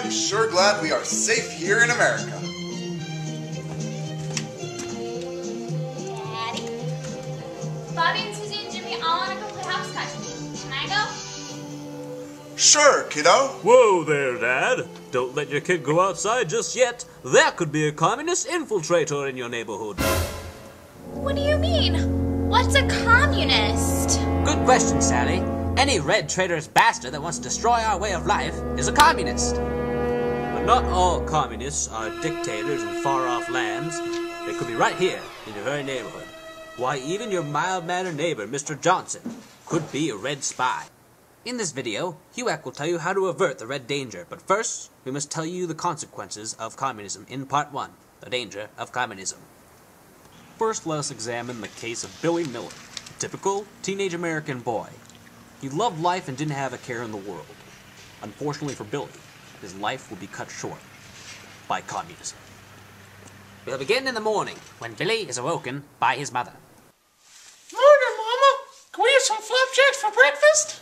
I'm sure glad we are safe here in America. Daddy? Bobby and Susie and Jimmy all want to go play hopscotch. Can I go? Sure, kiddo. Whoa there, Dad. Don't let your kid go outside just yet. There could be a communist infiltrator in your neighborhood. What do you mean? What's a communist? Good question, Sally. Any red traitorous bastard that wants to destroy our way of life is a communist. But not all communists are dictators in far-off lands. They could be right here, in your very neighborhood. Why, even your mild-mannered neighbor, Mr. Johnson, could be a red spy. In this video, HUAC will tell you how to avert the red danger, but first, we must tell you the consequences of communism in Part 1, the danger of communism. First, let us examine the case of Billy Miller, a typical teenage American boy. He loved life and didn't have a care in the world. Unfortunately for Billy, his life will be cut short by communism. We'll begin in the morning, when Billy is awoken by his mother. Morning, Mama. Can we have some flapjacks for breakfast?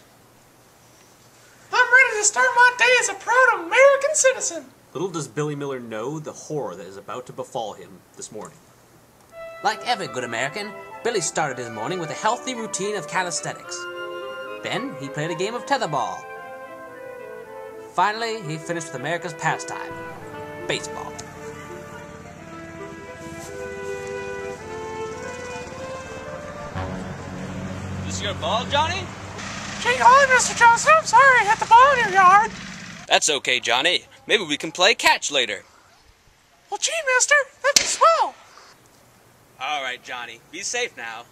I'm ready to start my day as a proud American citizen. Little does Billy Miller know the horror that is about to befall him this morning. Like every good American, Billy started his morning with a healthy routine of calisthenics. Then he played a game of tetherball. Finally, he finished with America's pastime, baseball. This your ball, Johnny? Gee, golly, Mr. Johnson, I'm sorry I hit the ball in your yard. That's okay, Johnny. Maybe we can play catch later. Well, gee, mister, that'd be swell. All right, Johnny. Be safe now.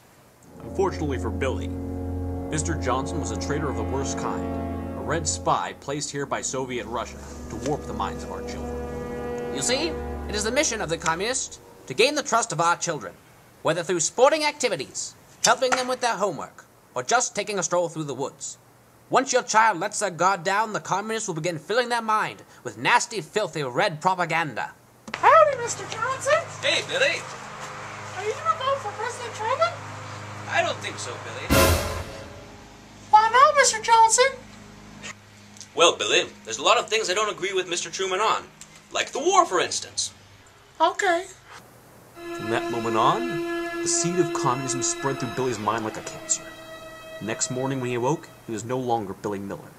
Unfortunately for Billy, Mr. Johnson was a traitor of the worst kind, a red spy placed here by Soviet Russia to warp the minds of our children. You see, it is the mission of the communists to gain the trust of our children, whether through sporting activities, helping them with their homework, or just taking a stroll through the woods. Once your child lets their guard down, the communists will begin filling their mind with nasty, filthy red propaganda. Howdy, Mr. Johnson. Hey, Billy. Are you gonna vote for President Truman? I don't think so, Billy. Why not, Mr. Johnson? Well, Billy, there's a lot of things I don't agree with Mr. Truman on. Like the war, for instance. Okay. From that moment on, the seed of communism spread through Billy's mind like a cancer. Next morning when he awoke, he was no longer Billy Miller,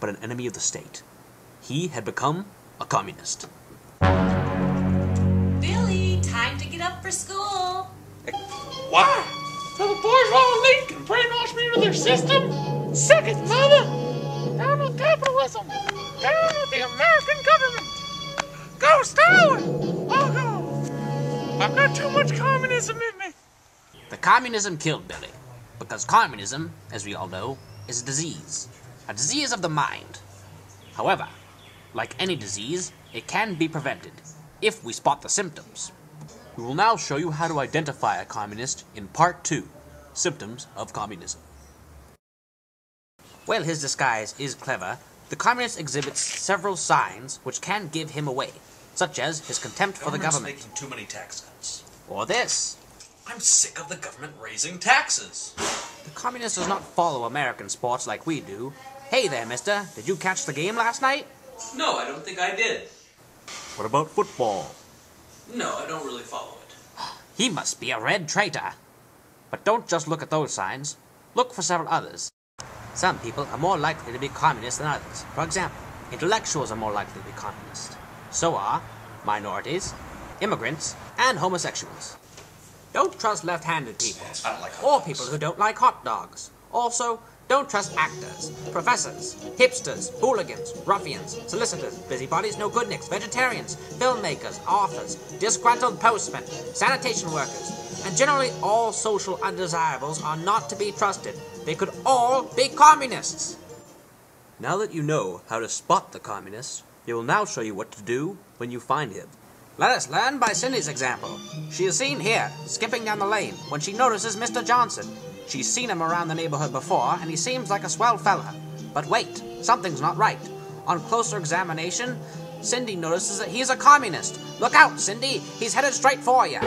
but an enemy of the state. He had become a communist. Billy, time to get up for school. Why? So the bourgeois elite can brainwash me into their system? Suck it, Mama! Down with capitalism! Down with the American government! Go, Stalin! I'll go! I've got too much communism in me! The communism killed Billy, because communism, as we all know, is a disease of the mind. However, like any disease, it can be prevented, if we spot the symptoms. We will now show you how to identify a communist in Part 2, Symptoms of Communism. While his disguise is clever, the communist exhibits several signs which can give him away, such as his contempt for the government. Making too many tax cuts. Or this. I'm sick of the government raising taxes. The communist does not follow American sports like we do. Hey there, mister, did you catch the game last night? No, I don't think I did. What about football? No, I don't really follow it. He must be a red traitor. But don't just look at those signs. Look for several others. Some people are more likely to be communist than others. For example, intellectuals are more likely to be communist. So are minorities, immigrants, and homosexuals. Don't trust left-handed people, I don't like hot or dogs. people who don't like hot dogs. Also, don't trust actors, professors, hipsters, hooligans, ruffians, solicitors, busybodies, no-good-nicks, vegetarians, filmmakers, authors, disgruntled postmen, sanitation workers, and generally all social undesirables are not to be trusted. They could all be communists. Now that you know how to spot the communist, he will now show you what to do when you find him. Let us learn by Cindy's example. She is seen here, skipping down the lane, when she notices Mr. Johnson. She's seen him around the neighborhood before, and he seems like a swell fella. But wait, something's not right. On closer examination, Cindy notices that he's a communist. Look out, Cindy! He's headed straight for you.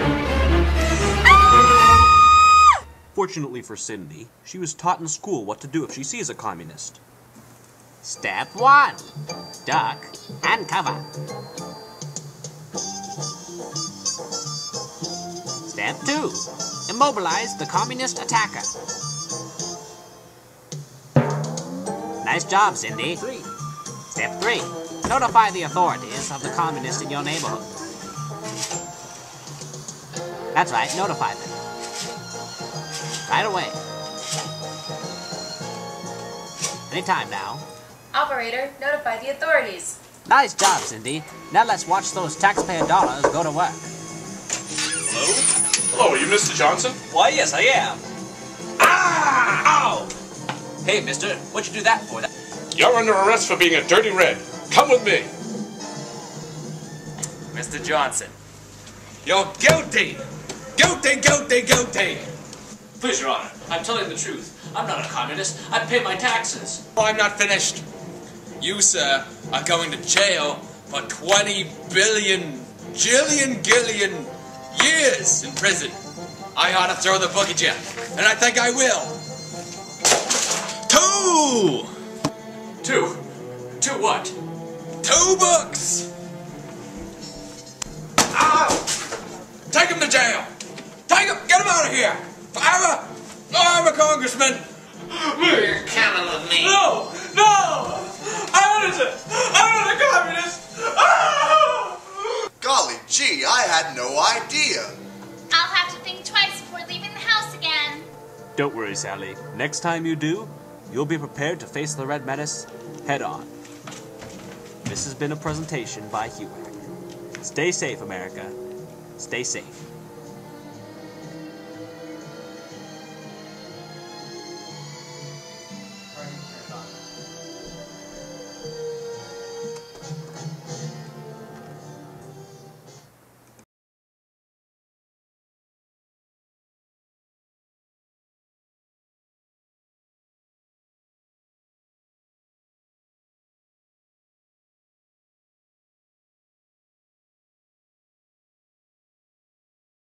Fortunately for Cindy, she was taught in school what to do if she sees a communist. Step 1. Duck and cover. Step 2. Immobilize the communist attacker. Nice job, Cindy. Step 3. Notify the authorities of the communists in your neighborhood. That's right, notify them. Right away. Anytime now. Operator, notify the authorities. Nice job, Cindy. Now let's watch those taxpayer dollars go to work. Hello? Hello, are you Mr. Johnson? Why, yes, I am. Ah! Ow! Hey, mister, what'd you do that for? You're under arrest for being a dirty red. Come with me. Mr. Johnson, you're guilty! Guilty, guilty, guilty! Please, Your Honor, I'm telling the truth. I'm not a communist. I pay my taxes. Oh, I'm not finished. You, sir, are going to jail for 20 billion, gillion years in prison. I ought to throw the book at you, and I think I will. 2! 2? 2 what? 2 books! Ow! Take him to jail! Take him! Get him out of here! Forever! I'm a congressman! You're counting on me. No! No! I'm not a communist! Ah! Golly gee, I had no idea. I'll have to think twice before leaving the house again. Don't worry, Sally. Next time you do, you'll be prepared to face the Red Menace head on. This has been a presentation by HUAC. Stay safe, America. Stay safe.